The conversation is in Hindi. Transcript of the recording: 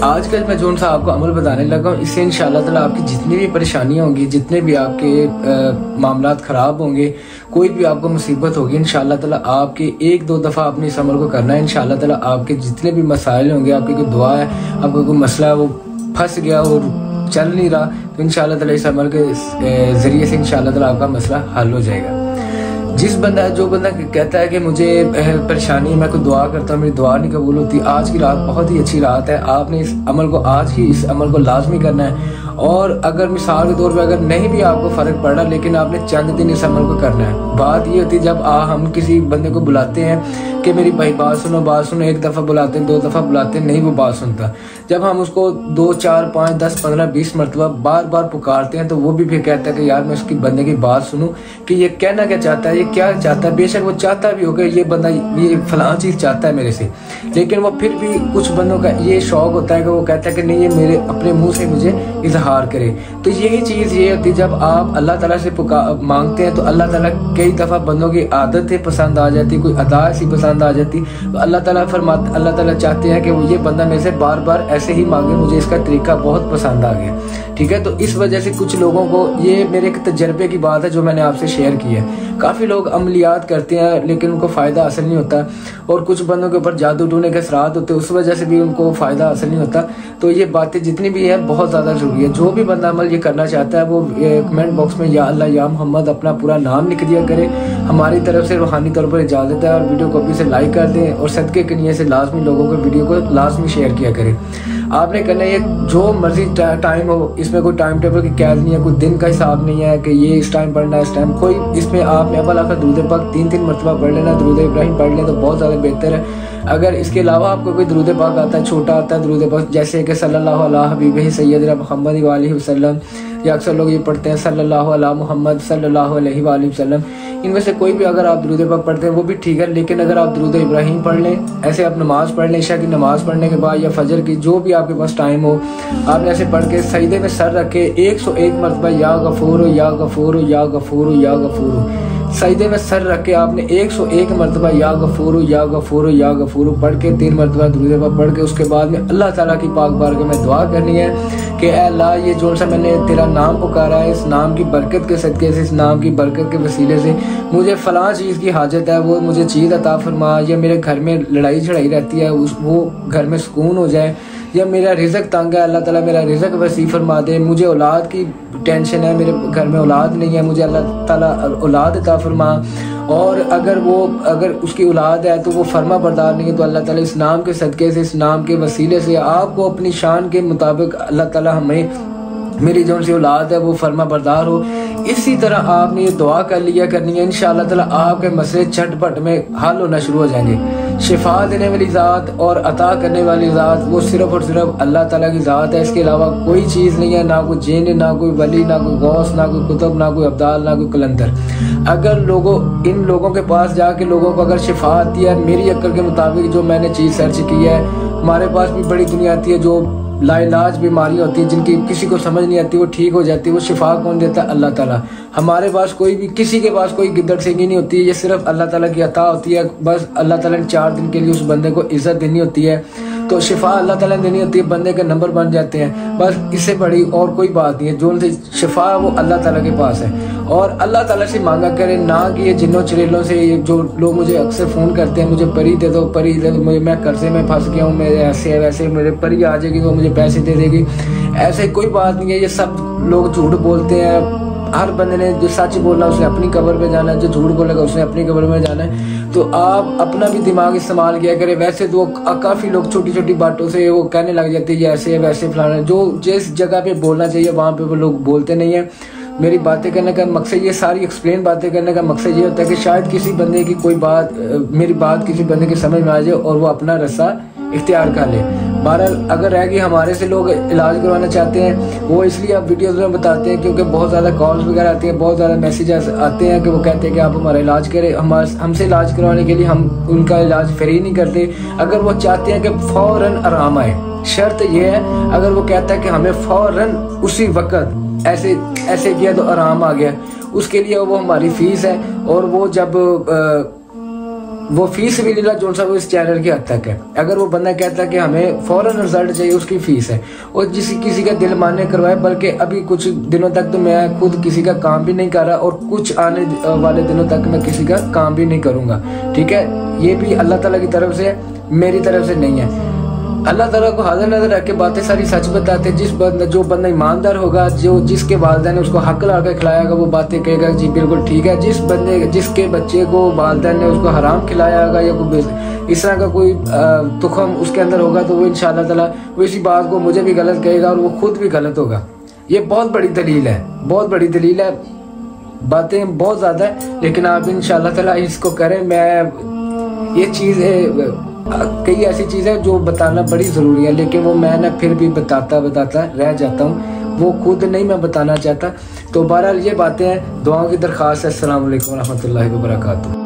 आजकल मैं जो सा आपको अमल बताने लगा हूँ, इससे इंशाअल्लाह ताला आपकी जितनी भी परेशानियाँ होंगी, जितने भी आपके मामलात ख़राब होंगे, कोई भी आपको मुसीबत होगी, इंशाअल्लाह ताला आपके एक दो दफ़ा अपने इस अमल को करना है। इंशाअल्लाह ताला आपके जितने भी मसाइल होंगे, आपकी कोई दुआ है, आपका कोई मसला है वो फंस गया और चल नहीं रहा, तो इंशाअल्लाह ताला इस अमल के ज़रिए से इंशाअल्लाह ताला आपका मसला हल हो जाएगा। जो बंदा कहता है कि मुझे परेशानी है, मैं कोई दुआ करता हूँ, मेरी दुआ नहीं कबूल होती, आज की रात बहुत ही अच्छी रात है, आपने इस अमल को आज ही इस अमल को लाजमी करना है। और अगर मिसाल के तौर पे अगर नहीं भी आपको फ़र्क पड़ रहा, लेकिन आपने चंद दिन इस अमल को करना है। बात ये होती है जब हम किसी बंदे को बुलाते हैं कि मेरी भाई बात सुनो, एक दफ़ा बुलाते हैं, दो दफ़ा बुलाते हैं, नहीं वो बात सुनता। जब हम उसको 2, 4, 5, 10, 15, 20 मरतबा बार बार पुकारते हैं, तो वो भी फिर कहता है कि यार मैं उसकी बंदे की बात सुनूं कि ये कहना क्या चाहता है, ये क्या चाहता है। बेशक वो चाहता भी होगा ये बंदा ये फलां चीज़ चाहता है मेरे से, लेकिन वो फिर भी कुछ बंदों का ये शौक होता है कि वो कहता है कि नहीं ये मेरे अपने मुंह से मुझे इजहार करे। तो यही चीज़ ये होती है, जब आप अल्लाह ताला से मांगते हैं तो अल्लाह ताला कई दफ़ा बंदों की आदतें पसंद आ जाती, कोई अदा ऐसी पसंद आ जाती, तो अल्लाह ताला चाहते हैं कि वो ये बंदा मेरे से बार बार ऐसे ही मांगे, मुझे इसका तरीका बहुत पसंद आ गया। ठीक है, तो इस वजह से कुछ लोगों को, ये मेरे एक तजर्बे की बात है जो मैंने आपसे शेयर की है, काफ़ी लोग अमलियात करते हैं लेकिन उनको फ़ायदा हासिल नहीं होता, और कुछ बंदों के ऊपर जादू टूने के असरात होते हैं, उस वजह से भी उनको फ़ायदा हासिल नहीं होता। तो ये बातें जितनी भी है बहुत ज़्यादा ज़रूरी है। जो भी बंदा अमल ये करना चाहता है वो कमेंट बॉक्स में या अल्लाह या मोहम्मद अपना पूरा नाम लिख दिया करे। हमारी तरफ से रूहानी तौर पर इजाज़त है, और वीडियो को अभी से लाइक कर दें, और सदके के नियत से लाजमी लोगों को वीडियो को लाजमी शेयर किया करें। आपने करना ये जो मर्जी टाइम हो, इसमें कोई टाइम टेबल की कैद नहीं है, कोई दिन का हिसाब नहीं है कि ये इस टाइम पढ़ना है इस टाइम, कोई इसमें आपने अव्वल आखिर दुरूद पाक 3-3 मरतबा पढ़ लेना, दुरूद इब्राहिम पढ़ लें तो बहुत ज़्यादा बेहतर है। अगर इसके अलावा आपको कोई दुरूद पाक आता है, छोटा आता है दुरूद पाक, जैसे कि सल्लल्लाहु अलैहि हबीबिही सय्यदना मुहम्मद अलैहि वसल्लम, या अक्सर लोग ये पढ़ते हैं सल्लल्लाहु अलैहि मुहम्मद सल्लल्लाहु अलैहि वसल्लम, इनमें से कोई भी अगर आप दुरूद पाक पढ़ते हैं वो भी ठीक है। लेकिन अगर आप दुरूद इब्राहिम पढ़ लें, ऐसे आप नमाज़ पढ़ लें, इशा की नमाज़ पढ़ने के बाद या फजर की, जो भी आपके पास टाइम हो, आपने ऐसे पढ़ के सजदे में सर रख के 101 मरतबा या गफूर या गफूर या गफूर या गफूर, सजदे में सर रख के आपने 101 मरतबा या गफूर या गफूर या गफूर पढ़ के 3 मरतबा दुरूद पाक पढ़ के उसके बाद में अल्लाह ताला की पाक बारगाह में दुआ करनी है कि अल्लाह ये जो सा मैंने तेरा नाम पुकारा है, इस नाम की बरकत के सदके से, इस नाम की बरकत के वसीले से मुझे फ़लाँ चीज़ की हाजत है, वो मुझे चीज़ अता फरमा, या मेरे घर में लड़ाई झड़ाई रहती है वो घर में सुकून हो जाए, या मेरा रिज़्क तंग है अल्लाह ताला मेरा रिज़्क वसी फरमा दे, मुझे औलाद की टेंशन है, मेरे घर में औलाद नहीं है, मुझे अल्लाह ताला औलाद अता फरमा। और अगर उसकी औलाद है तो वो फर्मा बरदार नहीं है, तो अल्लाह ताला इस नाम के सदके से, इस नाम के वसीले से आपको अपनी शान के मुताबिक अल्लाह ताला हमें मेरी जो सी औलाद है वो फर्मा बरदार हो। इसी तरह आपने ये दुआ कर लिया करनी है, इंशाअल्लाह ताला आपके मसले झटपट में हल होना शुरू हो जाएंगे। शिफा देने वाली ज़ात और अता करने वाली ज़ात वो सिर्फ़ और सिर्फ अल्लाह ताला की ज़ात है, इसके अलावा कोई चीज़ नहीं है, ना कोई जिन, ना कोई वली, ना कोई गौस, ना कोई कुतुब, ना कोई अब्दाल, ना कोई कलंदर। अगर इन लोगों के पास जाके लोगों को अगर शिफा आती है, मेरी अक्ल के मुताबिक जो मैंने चीज़ सर्च की है, हमारे पास भी बड़ी दुनिया आती है जो लाइलाज बीमारी होती है, जिनकी किसी को समझ नहीं आती, वो ठीक हो जाती है। वो शिफा कौन देता है? अल्लाह ताला। हमारे पास किसी के पास कोई गिद्दड़ सिंगी नहीं होती है, ये सिर्फ अल्लाह ताला की अता होती है। बस अल्लाह ताला ने 4 दिन के लिए उस बंदे को इज्जत देनी होती है, तो शिफा अल्लाह ताला ने देनी होती है, बंदे के नंबर बन जाते हैं। बस इससे बड़ी और कोई बात नहीं है। जो शिफा है वो अल्लाह ताला के पास है, और अल्लाह ताला से मांगा करें, ना कि ये जिन्नों चुड़ैलों से। जो लोग मुझे अक्सर फ़ोन करते हैं, मुझे परी दे दो, परी दे दो, मुझे मैं कर्जे में फंस गया हूँ, मेरे ऐसे वैसे, मेरे परी आ जाएगी तो मुझे पैसे दे देगी, ऐसे कोई बात नहीं है। ये सब लोग झूठ बोलते हैं। हर बंदे ने जो सच बोलना उसने अपनी कब्र पे जाना है, जो झूठ बोलेगा उसने अपनी कब्र में जाना है। तो आप अपना भी दिमाग इस्तेमाल किया करें। वैसे तो काफ़ी लोग छोटी छोटी बातों से वो कहने लग जाते हैं ऐसे वैसे फलाना, जो जिस जगह पे बोलना चाहिए वहाँ पे वो लोग बोलते नहीं हैं। मेरी बातें करने का मकसद, ये सारी एक्सप्लेन बातें करने का मकसद ये होता है कि शायद किसी बंदे की कोई बात, मेरी बात किसी बंदे की समझ में आ जाए और वो अपना रास्ता इख्तियार कर ले। बहरहाल अगर रह गई हमारे से लोग इलाज करवाना चाहते हैं, वो इसलिए आप वीडियोस में बताते हैं क्योंकि बहुत ज़्यादा कॉल्स वगैरह आती हैं, बहुत ज़्यादा मैसेजेस आते हैं कि वो कहते हैं कि आप हमारा इलाज करें। हमसे इलाज करवाने के लिए हम उनका इलाज फ्री नहीं करते। अगर वो चाहते हैं कि फ़ौरन आराम आए, शर्त ये है, अगर वो कहता है कि हमें फ़ौरन उसी वक्त ऐसे किया तो आराम आ गया, उसके लिए वो हमारी फ़ीस है। और वो जब वो फीस भी लीला जो सा वो इस चैनल की हद तक है। अगर वो बंदा कहता है कि हमें फौरन रिजल्ट चाहिए, उसकी फीस है। और किसी का दिल मानने करवाए, बल्कि अभी कुछ दिनों तक तो मैं खुद किसी का काम भी नहीं कर रहा और कुछ आने वाले दिनों तक मैं किसी का काम भी नहीं करूंगा। ठीक है, ये भी अल्लाह ताला की तरफ से है, मेरी तरफ से नहीं है। अल्लाह ताला को हाजिर नजर रख के बातें सारी सच बताते। जो बंदा ईमानदार होगा, जिसके वालिदैन ने उसको हक ला के खिलाया, वो बातें कहेगा जी बिल्कुल ठीक है। जिसके बच्चे को वालिदैन ने उसको हराम खिलाया होगा या कोई इस तरह का कोई तुखम उसके अंदर होगा, तो वो इंशाअल्लाह ताला वो इसी बात को मुझे भी गलत कहेगा और वो खुद भी गलत होगा। ये बहुत बड़ी दलील है, बहुत बड़ी दलील है। बातें बहुत ज्यादा है, लेकिन आप इंशाअल्लाह ताला इसको करें। मैं ये चीज कई ऐसी चीजें जो बताना बड़ी जरूरी है, लेकिन वो मैं ना फिर भी बताता रह जाता हूँ, वो खुद नहीं मैं बताना चाहता। तो बहरहाल ये बातें हैं, दुआओं की दरख्वास्त है। अस्सलाम वालेकुम रहमतुल्लाहि व बरकातुहू।